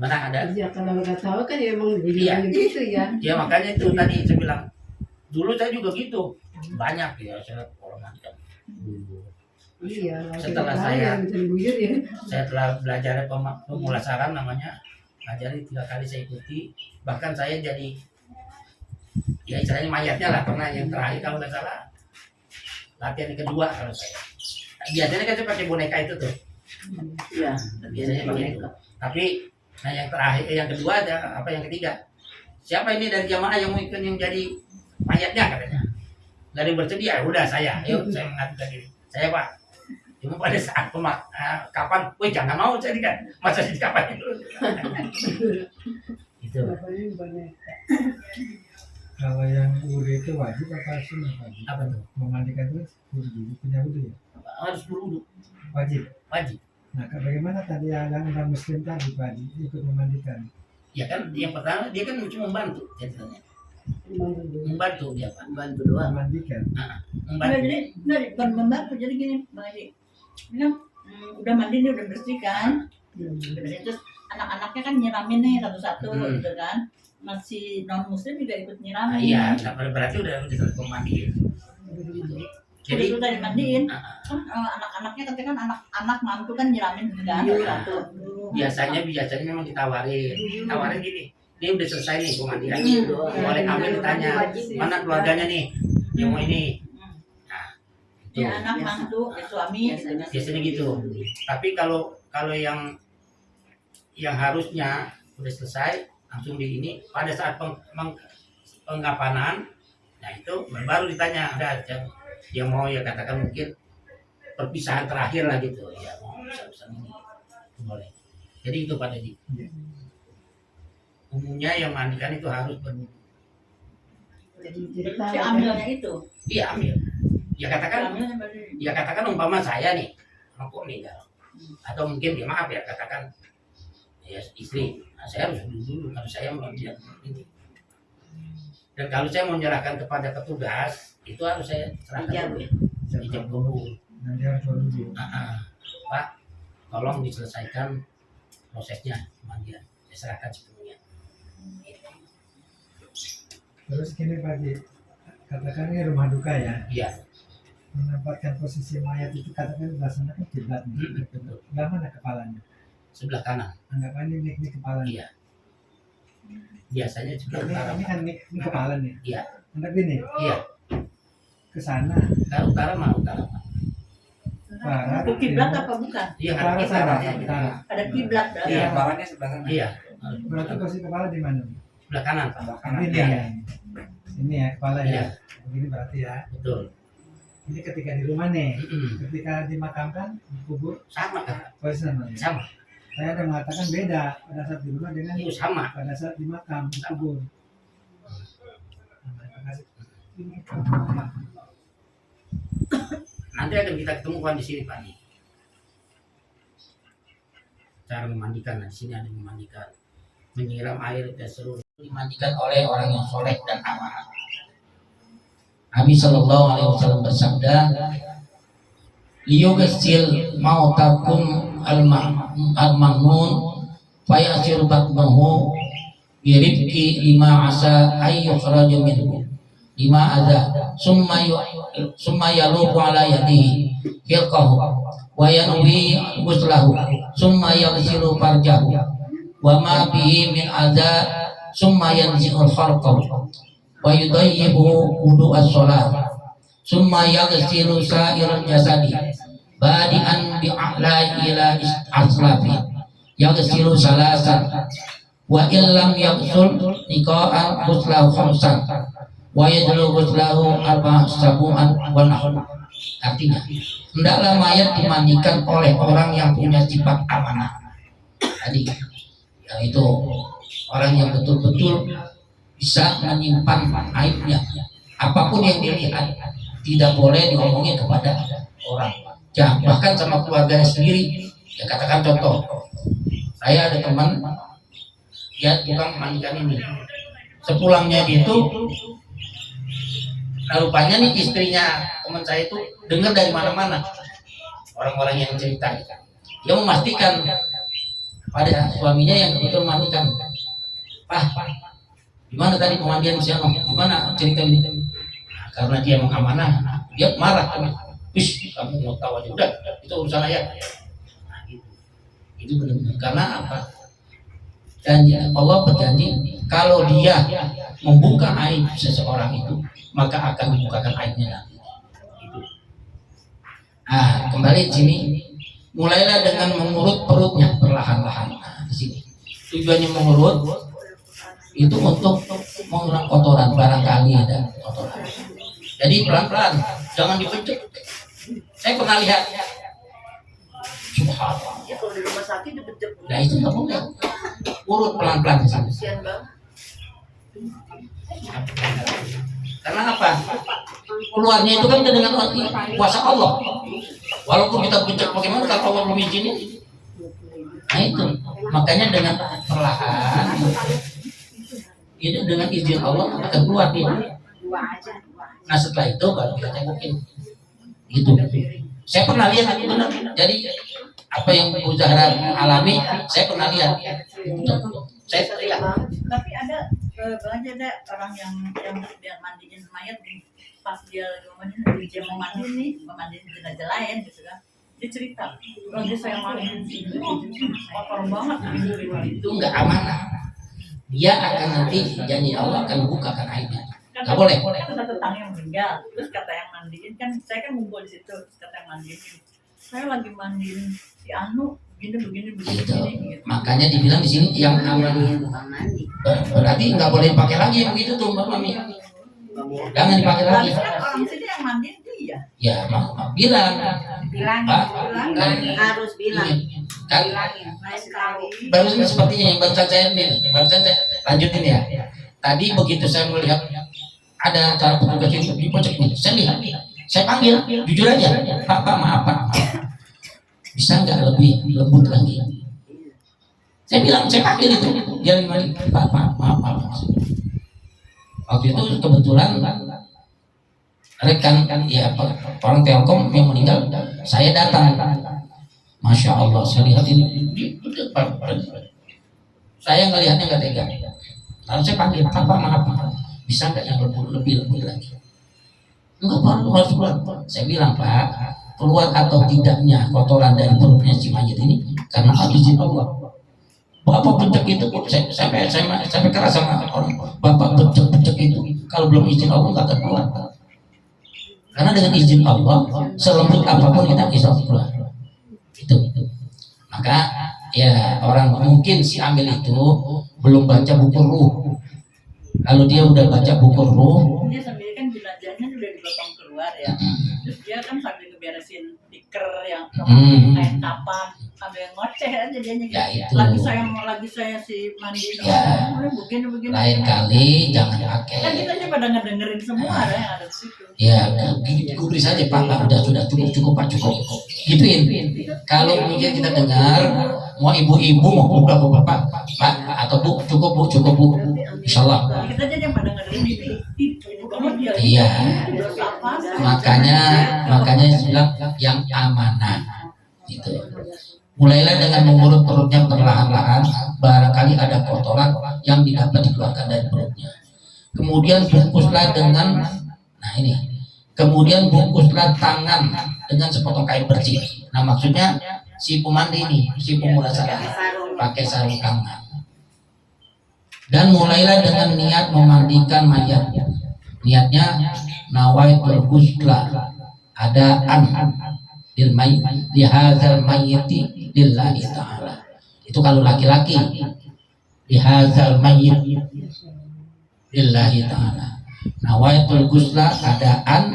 C: Mana ada?
F: Ya kalau nggak tahu kan ya emang
C: Iya.
F: dibilang gitu ya.
C: Ya makanya itu tadi saya bilang. Dulu saya juga gitu. Banyak ya saya kalau mandikan.
F: Iya.
C: Setelah
F: tahu
C: saya-
F: yang bisa buyur ya.
C: Saya telah belajar pemulasaran namanya, ngajari 3 kali saya ikuti, bahkan saya jadi ya istilahnya mayatnya lah, pernah yang terakhir kalau nggak salah latihan yang kedua kalau saya. Biasanya kan saya pakai boneka itu tuh,
E: Iya.
C: biasanya pakai itu. Tapi nah yang terakhir, yang kedua ada apa yang ketiga? Siapa ini dari jamaah yang mau ikut yang jadi mayatnya katanya? Nggak ada yang bersedia, udah saya, yuk saya mengajukan diri. Saya Pak, cuma pada saat kapan, woi jangan mau jadi kan, masa di kapan itu. Itu.
F: Bapaknya banyak.
G: Kalau yang wudhu itu wajib apa sunnah Pak?
C: Apa tuh?
G: Memandikan itu wudhu, punya wudhu ya?
C: Harus berwudu,
G: Wajib.
C: wajib.
G: Nah, bagaimana tadi yang non muslim tadi Pak ikut memandikan?
C: Ya kan, yang pertama dia kan cuma membantu, ceritanya.
F: Membantu dulu.
C: Membantu dia Pak,
E: Bantu doang.
G: Memandikan.
B: Nggak,
C: membantu.
B: jadi nggak bukan membantu jadi gini bang Haji bilang udah mandi nih udah bersih kan Terus anak-anaknya kan nyiramin nih satu-satu gitu kan. Masih non muslim juga ikut
C: Nah,
B: nyiramin.
C: iya, nah, berarti udah selesai mandi.
B: Jadi
C: Jadi
B: udah dimandiin.
C: ah,
B: Kan anak-anaknya tapi kan anak mantu kan nyiramin gitu kan satu.
C: biasanya memang tawarin gini, ini udah selesai nih pemandian, boleh ambil ditanya mana keluarganya nih yang mau ini. Nah, itu
B: Ya anak mantu, ya suami gitu kan.
C: biasanya gitu. Tapi kalau yang harusnya udah selesai langsung di ini pada saat pengkapanan, nah itu baru ditanya ada yang mau ya katakan mungkin perpisahan terakhir lah gitu ya mau bisa ini itu boleh. Jadi itu pada di umumnya yang mandikan itu harus berwudu.
F: Jadi
B: Si ambilnya itu.
C: Iya ambil. Ya
B: Si
C: katakan
B: ambilnya balik.
C: ya katakan umpama saya nih aku meninggal atau mungkin ya maaf ya katakan ya istri, nah, saya harus dulu kalau saya mau lihat ini. Dan kalau saya mau menyerahkan kepada petugas itu harus saya serahkan dulu ijab kabul.
G: Nanti harus dulu.
C: Pak, tolong diselesaikan prosesnya pemandian, saya serahkan sepenuhnya.
G: Terus gini Pak Ji, katakan ini rumah duka ya,
C: Iya,
G: menempatkan posisi mayat itu katakan belasanya kan kiblat nih.
C: betul.
G: Sebelah mana kepalanya?
C: Sebelah kanan.
G: Anggapan ini kepala.
C: Iya. Biasanya sebelah
G: Ini,
C: utara.
G: ini kan ini kepala nih.
C: Iya.
G: Tapi ini
C: Iya.
G: ke sana.
C: Kalau utara mah utara.
G: Barat,
B: Itu kiblat apa bukan?
C: Iya kan
G: Utara
C: kita
G: sana,
C: ya,
G: utara.
B: Ada kiblat berarti.
C: Iya.
A: Baratnya sebelah sana.
C: Iya.
G: Berarti posisi kepala di mana?
C: Sebelah kanan.
A: Sebelah kanan.
G: Ini
C: Iya.
G: ya. Ini ya kepala
C: Iya.
G: ya. Begini berarti ya.
C: Betul.
G: Ini ketika di rumah nih.
C: Mm-mm.
G: Ketika dimakamkan, dikubur,
C: Sama kan?
G: posisi sama. Ya?
C: Sama.
G: Saya ada mengatakan beda pada saat di rumah dengan
C: Itu sama.
G: pada saat di makam dikubur.
C: Nanti akan kita ketemukan di sini Pak. Cara memandikan, nah, di sini ada memandikan, menyiram air dan seluruh dimandikan oleh orang yang soleh dan amanah. Nabi Shallallahu Alaihi Wasallam bersabda, liyughsil mautakum al-mahmun fayasir batnuhu birifki lima asa ayyukhraju minhu lima ada summa yalubu ala yadihi hilqahu wa yanwi guslahu summa yaghsilu farjahu wa ma bihi min adha summa yanzi'ul kharqahu wa yudayyibu wudu as-salat summa yaghsilu sa'irul jasadi badi'an bi'a'la ila aslafi yaghsilu salasan wa illam yaghsul niqa'an ghuslahu khamsan wa yadlu ghuslahu arba'a sabu'an wa nahwu. Artinya hendaklah mayat dimandikan oleh orang yang punya sifat amanah tadi, yaitu orang yang betul-betul bisa menyimpan aibnya, apapun yang dilihat tidak boleh diomongin kepada orang, jangan bahkan sama keluarganya sendiri. Ya katakan contoh, saya ada teman dia tukang mandikan ini, sepulangnya dia itu, nah rupanya nih istrinya teman saya itu dengar dari mana-mana orang-orang yang cerita, dia memastikan pada suaminya yang kebetulan mandikan, gimana tadi pemandian siapa? Gimana cerita ini? Nah, karena dia emang amanah, dia marah. Wis, kamu mau tahu aja udah, itu urusan ayah. Nah, itu benar-benar karena apa? Janji Allah berjanji kalau dia membuka aib seseorang itu, maka akan dibukakan aibnya nanti. Itu. Nah, kembali di sini, mulailah dengan mengurut perutnya perlahan-lahan. Nah, di sini tujuannya mengurut itu untuk mengurangi kotoran, barangkali ada kotoran. Jadi pelan-pelan, jangan dipencet. Saya pernah lihat, subhanallah.
E: Ya kalau di rumah sakit dibejek.
C: Nah itu nggak boleh. Urut pelan-pelan di sana.
E: Kasihan banget.
C: Karena apa? Keluarnya itu kan dengan kuasa Allah. Walaupun kita pencet bagaimana kalau Allah belum izinin. Nah itu, makanya dengan perlahan. Itu dengan izin Allah akan keluar dia. Nah setelah itu baru kita cengukin. Gitu. Saya pernah lihat itu benar. Jadi apa yang Bu Zahra alami, saya pernah lihat. Saya lihat.
B: Tapi ada banyak ada orang yang dia mandiin mayat nih, pas dia mau mandi nih, memandiin jenazah lain gitu kan, dia cerita, lagi saya mandiin itu kotor banget
C: Itu nggak amanah. Dia akan nanti janji Allah akan bukakan aibnya. Nggak boleh.
B: Kan ada tetangga yang meninggal, terus kata yang mandiin kan, saya kan ngumpul di situ, terus kata yang mandiin, saya lagi mandiin si Anu begini
C: Gitu.
B: gitu.
C: Makanya dibilang di sini yang aman. Berarti nggak boleh dipakai lagi yang begitu tuh Mbak Mami. Jangan dipakai lagi.
B: Tapi kan orang sini yang mandiin dia.
C: Ya, bilang.
E: Bilangin,
C: Pak,
E: harus bilang.
C: Kan
E: Bilangin, lain kali.
C: barusan sepertinya yang barusan saya lanjutin ya. Tadi begitu saya melihat ada cara petugas itu di pojok ini, saya lihat, saya panggil, jujur aja, Pak, maaf Pak, bisa nggak lebih lembut lagi? Saya bilang, saya panggil itu, dia bilang, Pak, maaf. Waktu itu kebetulan rekan ya orang Telkom yang meninggal, saya datang. Masya Allah, saya lihat ini di depan. Saya ngelihatnya nggak tega. Lalu saya panggil, Pak, maaf, bisa nggak yang lebih lembut lagi? Enggak perlu, harus keluar. Saya bilang, Pak, keluar atau tidaknya kotoran dari perutnya si mayat ini karena izin Allah. Bapak becek itu, sampai keras sama orang. Bapak becek itu, kalau belum izin Allah nggak akan keluar. Karena dengan izin Allah, selembut apapun kita bisa keluar. Itu. Maka ya orang mungkin si ambil itu belum baca buku ruh. Kalau dia udah baca buku ruh,
B: Dia sendiri kan jenazahnya udah dipotong keluar ya. Terus dia kan sambil ngeberesin stiker yang kain kapan, sambil ngoceh aja dia
C: ya itu.
B: lagi saya si mandi
C: Ya.
B: begini.
C: Lain kali jangan
B: Kan
C: pakai.
B: kita aja pada ngedengerin semua ada yang ada di situ.
C: Ya, gubris saja Pak, sudah cukup Pak, cukup. Gituin. Kalau mungkin kita dengar, mau ibu-ibu mau bapak, Pak atau Bu, cukup Bu, Insya Allah.
B: Kita aja yang pada ngedengerin ibu kamu dia.
C: Iya.
B: Dosa apa?
C: Makanya saya bilang yang amanah. Gitu. Mulailah dengan mengurut perutnya perlahan-lahan, barangkali ada kotoran yang dapat dikeluarkan dari perutnya. Kemudian bungkuslah dengan, kemudian bungkuslah tangan dengan sepotong kain bersih. Nah maksudnya si pemandi ini, si pemulasara pakai sarung tangan. Dan mulailah dengan niat memandikan mayat. Niatnya nawaitul ghusla adaan lil mayyit li hadzal mayyiti lillahi ta'ala. Itu kalau laki-laki, li hadzal mayyit lillahi ta'ala. Nawaitul ghusla adaan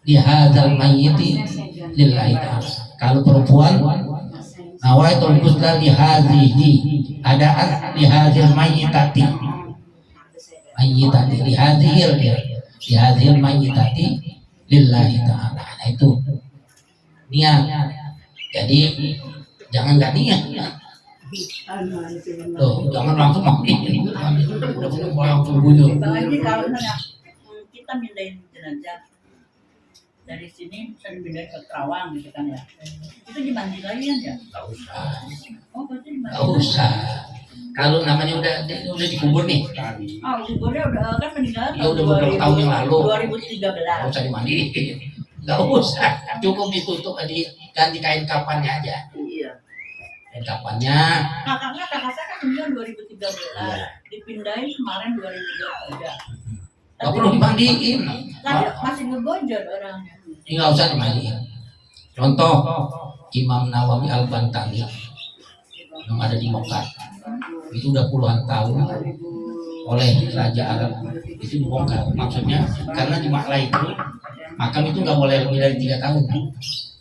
C: li hadzal mayyiti lillahi ta'ala. Kalau perempuan, nawaitul ghusla li hadhihi adaan li hadzal mayyitati li hadhil mayyitati lillahi ta'ala. Nah itu niat. Jadi jangan nggak niat. Tuh, jangan langsung mati. Udah langsung bunuh.
B: Apalagi kalau misalnya kita mindahin jenazah dari sini, saya pindahin ke Kerawang gitu kan ya. Itu dimandi lagi kan ya?
C: Nggak usah.
B: Oh, berarti dimandi.
C: Nggak usah. Kalau namanya udah dikubur nih,
B: Kuburnya udah kan meninggal
C: ya udah beberapa tahun yang lalu.
B: 2013.
C: Nggak usah dimandiin. Nggak usah. Cukup ditutup aja, ganti kain kapannya aja.
E: Iya.
C: Kain kapannya.
B: Kakak saya kan meninggal 2013.
C: Iya.
B: Dipindahin kemarin 2023.
C: Nggak perlu dimandiin.
B: Tapi masih ngegojol orangnya.
C: Nggak usah dimandiin. Contoh Imam Nawawi Al-Bantani yang ada di Mekah, itu udah puluhan tahun oleh Raja Arab itu dibongkar. Maksudnya karena di Makla itu makam itu nggak boleh lebih dari 3 tahun,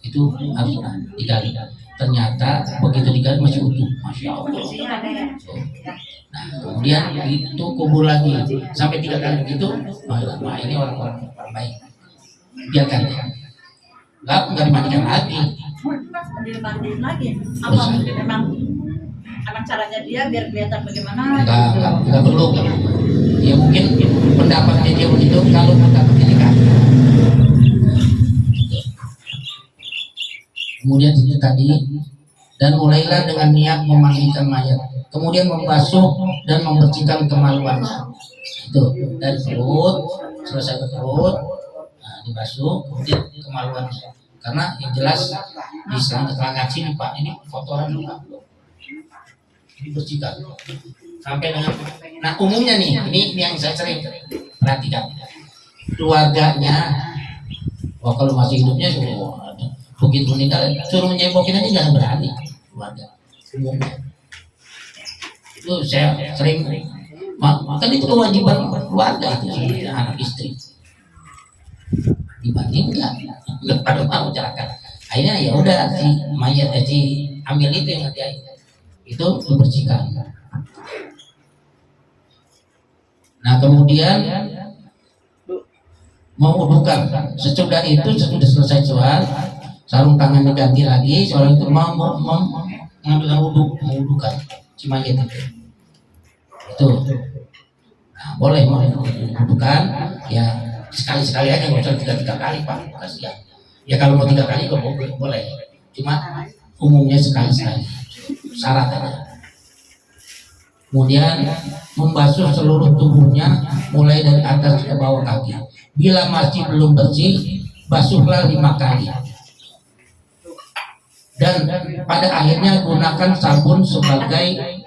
C: itu harus digali. Ternyata begitu digali masih utuh, Masya Allah. Nah kemudian itu kubur lagi sampai 3 kali begitu. Wah ini orang-orang baik, biarkan ya, nggak dimandikan lagi.
B: Mas dimandiin lagi. Apa mungkin emang caranya dia biar kelihatan bagaimana?
C: Enggak perlu. Ya mungkin pendapatnya dia begitu, kalau pendapat ini kan. Kemudian tadi, dan mulailah dengan niat memandikan mayat, kemudian membasuh dan membersihkan kemaluannya. Itu dari perut, selesai ke perut, nah, dibasuh, kemudian kemaluannya. Karena yang jelas di keterangan sini Pak, ini kotoran luka, dibersihkan sampai dengan. Nah umumnya nih, ini yang saya sering perhatikan, keluarganya, wah kalau masih hidupnya begitu meninggal suruh menyebokin aja jangan berani keluarga umumnya. Itu saya sering, kan itu kewajiban keluarga itu sebenarnya, anak istri dibanding nggak pada mau celaka. Akhirnya ya udah si mayat si ambil itu yang ngerjain itu dibersihkan. Nah kemudian mewudukan, sesudah itu sudah selesai sholat, sarung tangan diganti lagi, seorang itu mau mengambil wudhu, mewudukan si mayat itu. Nah, boleh mewudukan ya sekali-sekali aja, nggak usah tiga kali Pak, kasihan. Ya kalau mau 3 kali kok boleh, cuma umumnya sekali-sekali, syarat aja. Kemudian membasuh seluruh tubuhnya mulai dari atas ke bawah kaki. Bila masih belum bersih, basuhlah 5 kali. Dan pada akhirnya gunakan sabun sebagainya.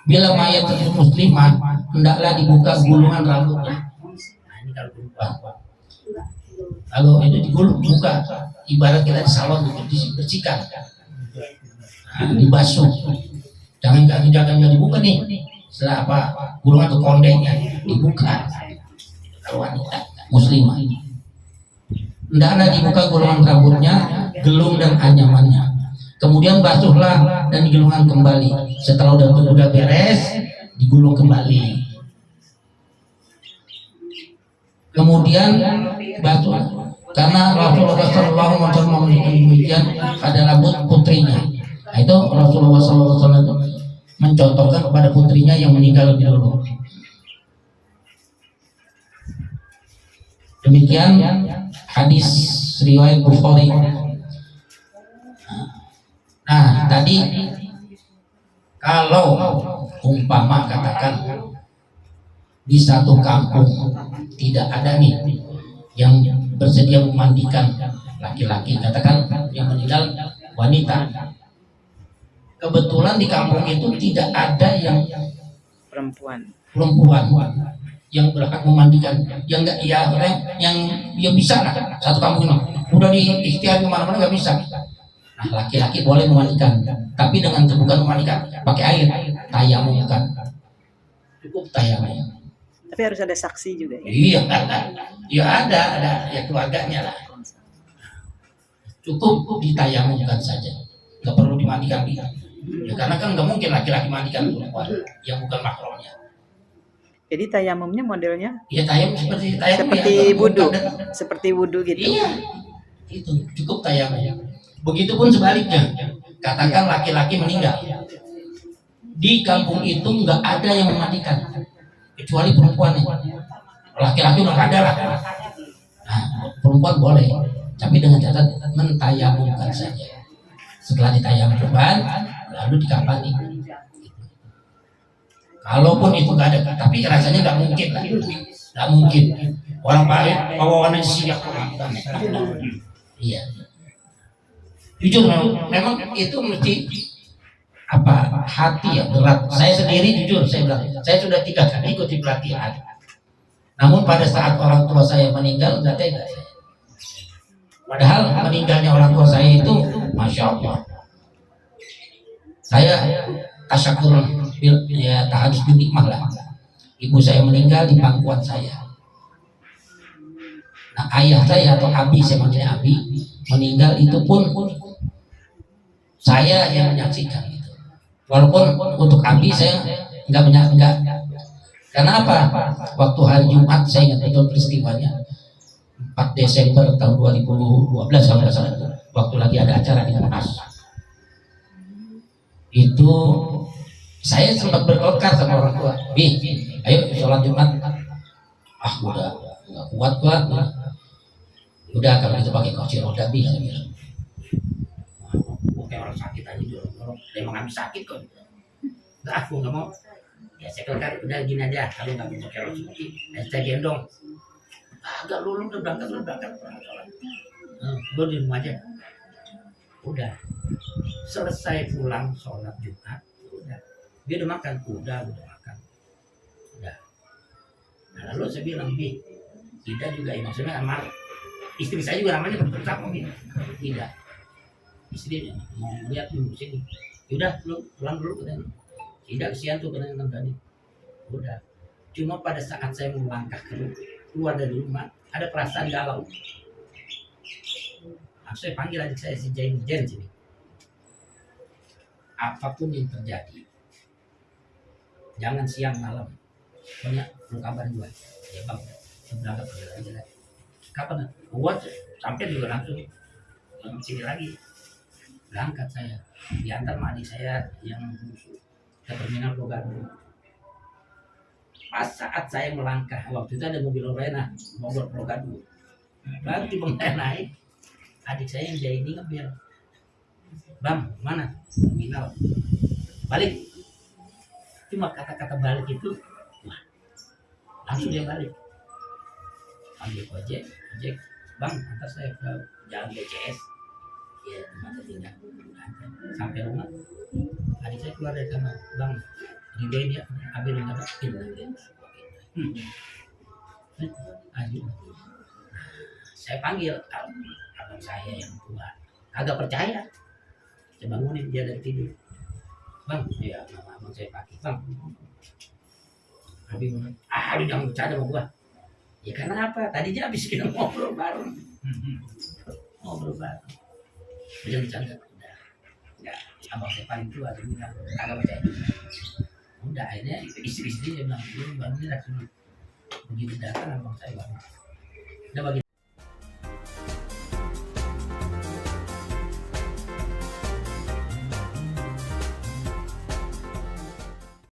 C: Bila mayat tersebut muslimah, hendaklah dibuka gulungan rambutnya. Nah, ini kalau perempuan. Kalau itu digulung, buka. Ibarat kita di salon itu dibersihkan. Nah, dibasuh. Jangan dibuka nih. Setelah apa? Gulungan atau kondenya dibuka. Kalau wanita muslimah. Hendaklah dibuka gulungan rambutnya, gelung dan anyamannya. Kemudian basuhlah dan digulungkan kembali. Setelah udah beres, digulung kembali. Kemudian basuh, karena Rasulullah SAW memberikan demikian adalah buat putrinya. Nah, itu Rasulullah SAW mencontohkan kepada putrinya yang meninggal lebih dulu. Demikian hadis riwayat Bukhari. Nah tadi kalau umpama katakan di satu kampung tidak ada nih yang bersedia memandikan laki-laki, katakan yang meninggal wanita, kebetulan di kampung itu tidak ada yang
D: perempuan
C: yang berhak memandikan, yang enggak ya yang bisa lah, satu kampung ini udah diikhtiar kemana-mana nggak bisa. Nah laki-laki boleh memandikan, tapi dengan bukan memandikan pakai air, tayamum kan, cukup tayamum.
D: Tapi harus ada saksi juga ya.
C: Iya, ya ada ya keluarganya lah. Cukup ditayamumkan saja, nggak perlu dimandikan dia. Ya, karena kan nggak mungkin laki-laki mandikan perempuan yang bukan mahramnya.
D: Jadi tayamumnya modelnya
C: Ya tayamum seperti tayamum
D: seperti
C: ya,
D: wudu, seperti wudu gitu.
C: Iya, itu cukup tayamum. Begitupun sebaliknya, katakan laki-laki meninggal, di kampung itu nggak ada yang memandikan kecuali perempuan. Laki-laki udah nggak ada lah. Nah, perempuan boleh, tapi dengan catatan mentayamumkan saja. Setelah ditayamumkan, lalu dikafani. Kalaupun itu nggak ada, tapi rasanya nggak mungkin lah, nggak mungkin. Orang bawaannya siap kan? Iya. Jujur, memang itu mesti apa hati ya berat. Saya sendiri jujur, saya bilang, saya sudah 3 kali ikuti pelatihan. Namun pada saat orang tua saya meninggal, nggak tega saya. Padahal meninggalnya orang tua saya itu, masya Allah. Saya tasyakur ya tahadus binikmah lah. Ibu saya meninggal di pangkuan saya. Nah ayah saya atau abi, saya manggilnya abi, meninggal itu pun saya yang menyaksikan itu. Walaupun untuk abi saya enggak. Karena apa? Waktu hari Jumat saya ingat betul peristiwanya. 4 Desember tahun 2012 kalau nggak salah, waktu lagi ada acara di Monas. Itu saya sempat berkelkar sama orang tua, Bi, ayo sholat Jumat. Ah udah nggak kuat. Udah kalau itu pakai kursi roda, Bi, saya bilang. tadi dorong emang habis sakit kok. Nggak, aku nggak mau. Ya saya kan udah gini aja, kalau nggak mau pakai rok smoky, saya gendong. Agak lu udah berangkat sholat. Gue di rumah aja. Udah selesai pulang sholat Jumat, udah dia udah makan, udah makan, udah. Nah, lalu saya bilang, Bi, tidak juga ya, maksudnya sama istri saya juga namanya bersama gitu. Tidak, istri mau lihat dulu sini, udah lu pulang dulu katanya. Tidak, kesian tuh katanya tadi. Udah, cuma pada saat saya melangkah keluar dari rumah ada perasaan galau. Saya panggil adik saya si Jen sini. Apapun yang terjadi, jangan siang malam. Banyak perlu kabar gue. Ya bang, saya berangkat pergi lagi. Kapan? Buat sampai juga langsung sini lagi. Berangkat saya. Diantar sama adik saya yang ke terminal Bogor. Pas saat saya melangkah, waktu itu ada mobil Lorena, Bogor Bogor. Baru tiba naik. Adik saya yang jadi ini ngebil, Bang, mana? Terminal. Balik. Cuma kata-kata balik itu, wah, langsung dia balik. Panggil ojek, Bang, antar saya ke jalan BCS. Ya, tempat tinggal. Sampai rumah, adik saya keluar dari kamar, Bang, ridoin ya, ambil yang ada ayo. Saya panggil abang saya yang tua, agak percaya. Saya bangunin dia dari tidur. Bang, ya nama abang saya pakai, Bang. Habis lu jangan bercanda sama gua. Ya karena apa? Tadinya habis kita ngobrol bareng. Ngobrol bareng. Jangan bercanda. Udah. Enggak, abang saya paling tua, dia bilang agak percaya. Udah, akhirnya istri-istrinya bilang, lu bangunin lah. Begitu datang abang saya bangun. Udah bagi